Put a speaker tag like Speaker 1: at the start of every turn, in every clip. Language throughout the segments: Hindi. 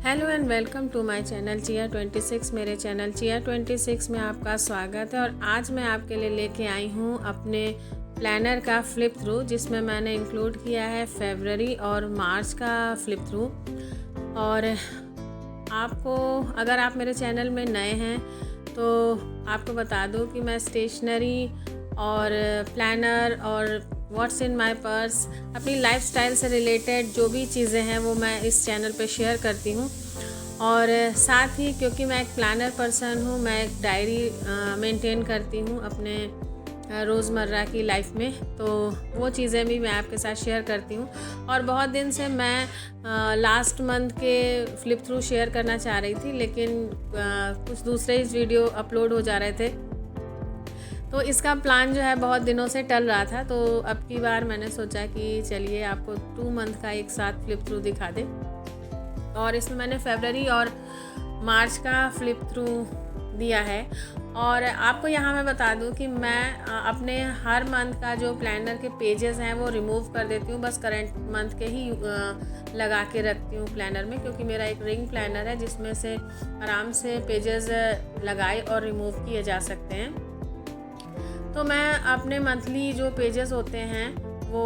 Speaker 1: Hello and welcome to my channel चिया 26। मेरे चैनल चिया 26 में आपका स्वागत है। और आज मैं आपके लिए लेके आई हूँ अपने प्लानर का फ्लिप थ्रू, जिसमें मैंने इंक्लूड किया है फरवरी और मार्च का फ्लिप थ्रू। और आपको, अगर आप मेरे चैनल में नए हैं तो आपको बता दूँ कि मैं स्टेशनरी और प्लानर और व्हाट्स इन माई पर्स, अपनी लाइफस्टाइल से रिलेटेड जो भी चीज़ें हैं वो मैं इस चैनल पे शेयर करती हूँ। और साथ ही क्योंकि मैं एक प्लानर पर्सन हूँ, मैं एक डायरी मेंटेन करती हूँ अपने रोज़मर्रा की लाइफ में, तो वो चीज़ें भी मैं आपके साथ शेयर करती हूँ। और बहुत दिन से मैं लास्ट मंथ के फ्लिप थ्रू शेयर करना चाह रही थी, लेकिन कुछ दूसरे ही वीडियो अपलोड हो जा रहे थे, तो इसका प्लान जो है बहुत दिनों से टल रहा था। तो अब की बार मैंने सोचा कि चलिए आपको 2 मंथ का एक साथ फ्लिप थ्रू दिखा दे। और इसमें मैंने फरवरी और मार्च का फ्लिप थ्रू दिया है। और आपको यहाँ मैं बता दूँ कि मैं अपने हर मंथ का जो प्लानर के पेजेस हैं वो रिमूव कर देती हूँ, बस करंट मंथ के ही लगा के रखती हूँ प्लानर में, क्योंकि मेरा एक रिंग प्लानर है जिसमें से आराम से पेजेस लगाए और रिमूव किए जा सकते हैं। तो मैं अपने मंथली जो पेजेस होते हैं वो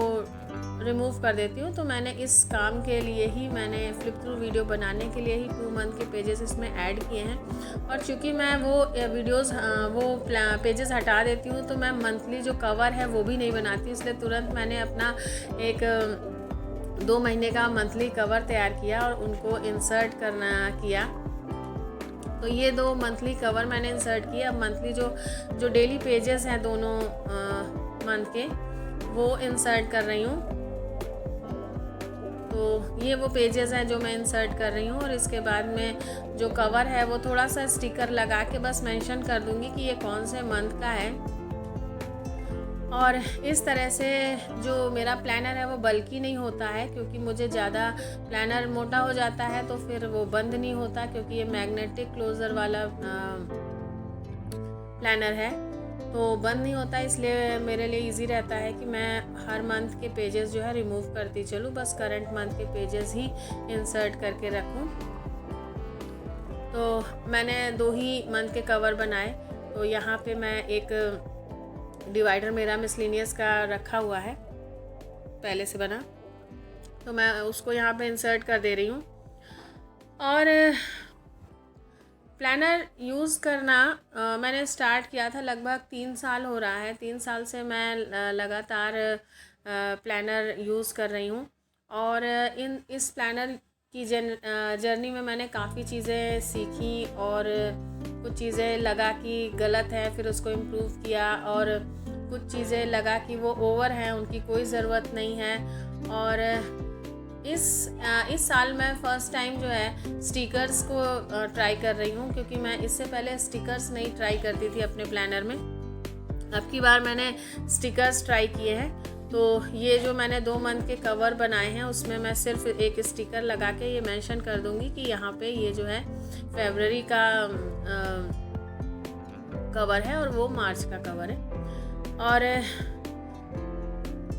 Speaker 1: रिमूव कर देती हूँ। तो मैंने इस काम के लिए ही, मैंने फ्लिप थ्रू वीडियो बनाने के लिए ही 2 मंथ के पेजेस इसमें ऐड किए हैं। और चूँकि मैं वो वीडियोस पेजेस हटा देती हूँ, तो मैं मंथली जो कवर है वो भी नहीं बनाती, इसलिए तुरंत मैंने अपना एक 2 महीने का मंथली कवर तैयार किया और उनको इंसर्ट करना किया। तो ये 2 मंथली कवर मैंने इंसर्ट किए। अब मंथली जो डेली पेजेस हैं दोनों मंथ के, वो इंसर्ट कर रही हूँ। तो ये वो पेजेस हैं जो मैं इंसर्ट कर रही हूँ। और इसके बाद में जो कवर है वो थोड़ा सा स्टिकर लगा के बस मेंशन कर दूँगी कि ये कौन से मंथ का है। और इस तरह से जो मेरा प्लानर है वो बल्कि नहीं होता है, क्योंकि मुझे ज़्यादा प्लानर मोटा हो जाता है तो फिर वो बंद नहीं होता, क्योंकि ये मैग्नेटिक क्लोज़र वाला प्लानर है तो बंद नहीं होता। इसलिए मेरे लिए इजी रहता है कि मैं हर मंथ के पेजेस जो है रिमूव करती चलूँ, बस करंट मंथ के पेजेस ही इंसर्ट करके रखूँ। तो मैंने 2 ही मंथ के कवर बनाए। तो यहाँ पे मैं एक डिवाइडर मेरा मिसलिनियस का रखा हुआ है पहले से बना, तो मैं उसको यहाँ पे इंसर्ट कर दे रही हूँ। और प्लानर यूज़ करना मैंने स्टार्ट किया था, लगभग 3 साल हो रहा है। 3 साल से मैं लगातार प्लानर यूज़ कर रही हूँ। और इस प्लानर की जर्नी में मैंने काफ़ी चीज़ें सीखी और कुछ चीज़ें लगा कि गलत है, फिर उसको इम्प्रूव किया। और कुछ चीज़ें लगा कि वो ओवर हैं, उनकी कोई ज़रूरत नहीं है। और इस साल मैं फ़र्स्ट टाइम जो है स्टिकर्स को ट्राई कर रही हूँ, क्योंकि मैं इससे पहले स्टिकर्स नहीं ट्राई करती थी अपने प्लानर में। अब की बार मैंने स्टिकर्स ट्राई किए हैं। तो ये जो मैंने 2 मंथ के कवर बनाए हैं उसमें मैं सिर्फ एक स्टिकर लगा के ये मेंशन कर दूँगी कि यहाँ पे ये जो है फरवरी का कवर है और वो मार्च का कवर है। और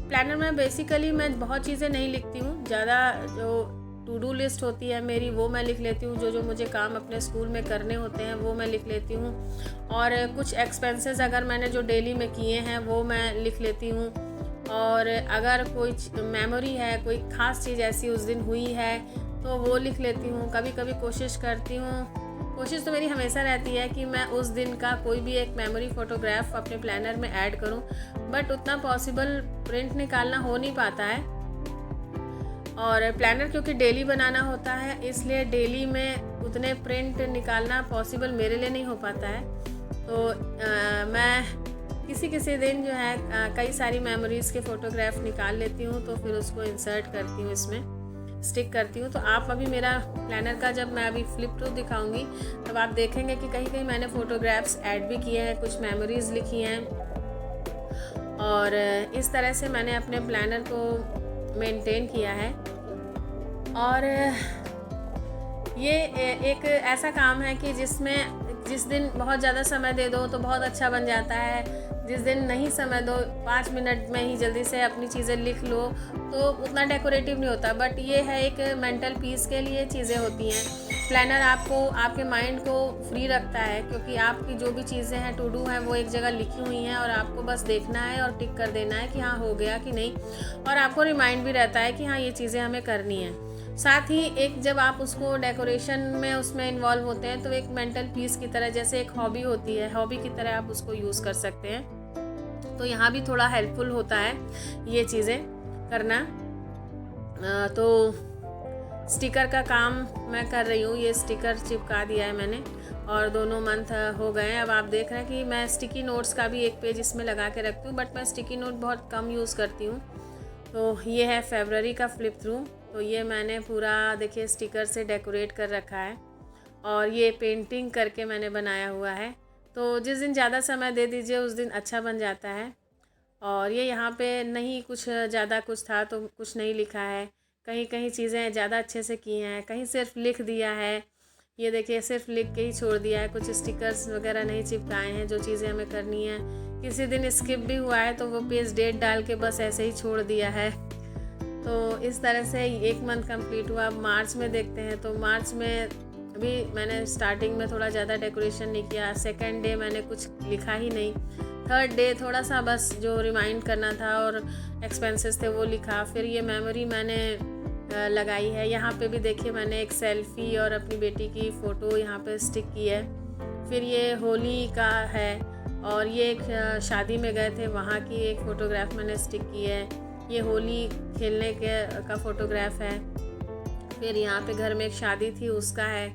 Speaker 1: प्लानर में बेसिकली मैं बहुत चीज़ें नहीं लिखती हूँ ज़्यादा। जो टू डू लिस्ट होती है मेरी वो मैं लिख लेती हूँ, जो मुझे काम अपने स्कूल में करने होते हैं वो मैं लिख लेती हूँ। और कुछ एक्सपेंसेस अगर मैंने जो डेली में किए हैं वो मैं लिख लेती हूँ। और अगर कोई मेमोरी है, कोई ख़ास चीज़ ऐसी उस दिन हुई है तो वो लिख लेती हूँ। कभी कभी कोशिश करती हूँ, कोशिश तो मेरी हमेशा रहती है कि मैं उस दिन का कोई भी एक मेमोरी फ़ोटोग्राफ अपने प्लानर में ऐड करूं, बट उतना पॉसिबल प्रिंट निकालना हो नहीं पाता है। और प्लानर क्योंकि डेली बनाना होता है, इसलिए डेली में उतने प्रिंट निकालना पॉसिबल मेरे लिए नहीं हो पाता है। तो मैं किसी दिन जो है कई सारी मेमोरीज़ के फ़ोटोग्राफ निकाल लेती हूँ, तो फिर उसको इंसर्ट करती हूँ, इसमें स्टिक करती हूँ। तो आप अभी मेरा प्लानर का जब मैं अभी फ्लिप थ्रू दिखाऊंगी तब आप देखेंगे कि कहीं कहीं मैंने फ़ोटोग्राफ्स ऐड भी किए हैं, कुछ मेमोरीज़ लिखी हैं। और इस तरह से मैंने अपने प्लानर को मेंटेन किया है। और ये एक ऐसा काम है कि जिसमें जिस दिन बहुत ज़्यादा समय दे दो तो बहुत अच्छा बन जाता है, जिस दिन नहीं समय दो 5 मिनट में ही जल्दी से अपनी चीज़ें लिख लो तो उतना डेकोरेटिव नहीं होता। बट ये है एक मेंटल पीस के लिए चीज़ें होती हैं। प्लानर आपको आपके माइंड को फ्री रखता है, क्योंकि आपकी जो भी चीज़ें हैं टू डू हैं वो एक जगह लिखी हुई हैं और आपको बस देखना है और टिक कर देना है कि हाँ हो गया कि नहीं, और आपको रिमाइंड भी रहता है कि हाँ ये चीज़ें हमें करनी है। साथ ही एक जब आप उसको डेकोरेशन में उसमें इन्वॉल्व होते हैं तो एक मेंटल पीस की तरह, जैसे एक हॉबी होती है, हॉबी की तरह आप उसको यूज़ कर सकते हैं। तो यहाँ भी थोड़ा हेल्पफुल होता है ये चीज़ें करना। तो स्टिकर का काम मैं कर रही हूँ, ये स्टिकर चिपका दिया है मैंने और 2 मंथ हो गए हैं। अब आप देख रहे हैं कि मैं स्टिकी नोट्स का भी एक पेज इसमें लगा के रखती हूँ, बट मैं स्टिकी नोट बहुत कम यूज़ करती हूँ। तो ये है फरवरी का फ्लिप थ्रू। तो ये मैंने पूरा देखिए स्टिकर से डेकोरेट कर रखा है और ये पेंटिंग करके मैंने बनाया हुआ है। तो जिस दिन ज़्यादा समय दे दीजिए उस दिन अच्छा बन जाता है। और ये यहाँ पे नहीं कुछ ज़्यादा कुछ था तो कुछ नहीं लिखा है, कहीं कहीं चीज़ें ज़्यादा अच्छे से की हैं, कहीं सिर्फ लिख दिया है। ये देखिए सिर्फ लिख के ही छोड़ दिया है, कुछ स्टिकर्स वगैरह नहीं चिपकाए हैं जो चीज़ें हमें करनी है। किसी दिन स्किप भी हुआ है तो वो पेज डेट डाल के बस ऐसे ही छोड़ दिया है। तो इस तरह से 1 मंथ कंप्लीट हुआ। अब मार्च में देखते हैं। तो मार्च में भी मैंने स्टार्टिंग में थोड़ा ज़्यादा डेकोरेशन नहीं किया। 2nd डे मैंने कुछ लिखा ही नहीं। 3rd डे थोड़ा सा बस जो रिमाइंड करना था और एक्सपेंसेस थे वो लिखा। फिर ये मेमोरी मैंने लगाई है। यहाँ पे भी देखिए मैंने एक सेल्फ़ी और अपनी बेटी की फ़ोटो यहाँ पे स्टिक की है। फिर ये होली का है और ये एक शादी में गए थे वहाँ की एक फ़ोटोग्राफ मैंने स्टिक की है। ये होली खेलने का फ़ोटोग्राफ है। फिर यहाँ पे घर में एक शादी थी उसका है।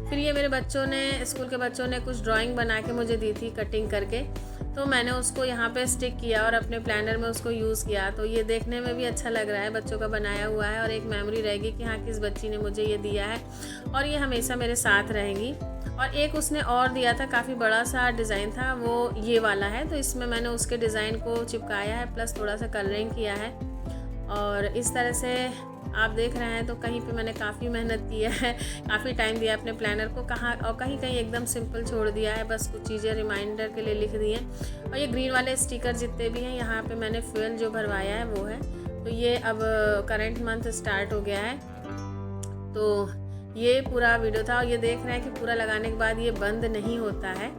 Speaker 1: फिर ये मेरे बच्चों ने, स्कूल के बच्चों ने कुछ ड्राइंग बना के मुझे दी थी कटिंग करके, तो मैंने उसको यहाँ पे स्टिक किया और अपने प्लानर में उसको यूज़ किया। तो ये देखने में भी अच्छा लग रहा है, बच्चों का बनाया हुआ है और एक मेमोरी रहेगी कि हाँ किस बच्ची ने मुझे ये दिया है और ये हमेशा मेरे साथ रहेंगी। और एक उसने और दिया था, काफ़ी बड़ा सा डिज़ाइन था, वो ये वाला है। तो इसमें मैंने उसके डिज़ाइन को चिपकाया है प्लस थोड़ा सा कलरिंग किया है। और इस तरह से आप देख रहे हैं तो कहीं पे मैंने काफ़ी मेहनत की है, काफ़ी टाइम दिया अपने प्लानर को, कहाँ और कहीं कहीं एकदम सिंपल छोड़ दिया है, बस कुछ चीज़ें रिमाइंडर के लिए लिख दी हैं। और ये ग्रीन वाले स्टिकर जितने भी हैं यहाँ पे मैंने फ्यूल जो भरवाया है वो है। तो ये अब करंट मंथ स्टार्ट हो गया है। तो ये पूरा वीडियो था और ये देख रहे हैं कि पूरा लगाने के बाद ये बंद नहीं होता है,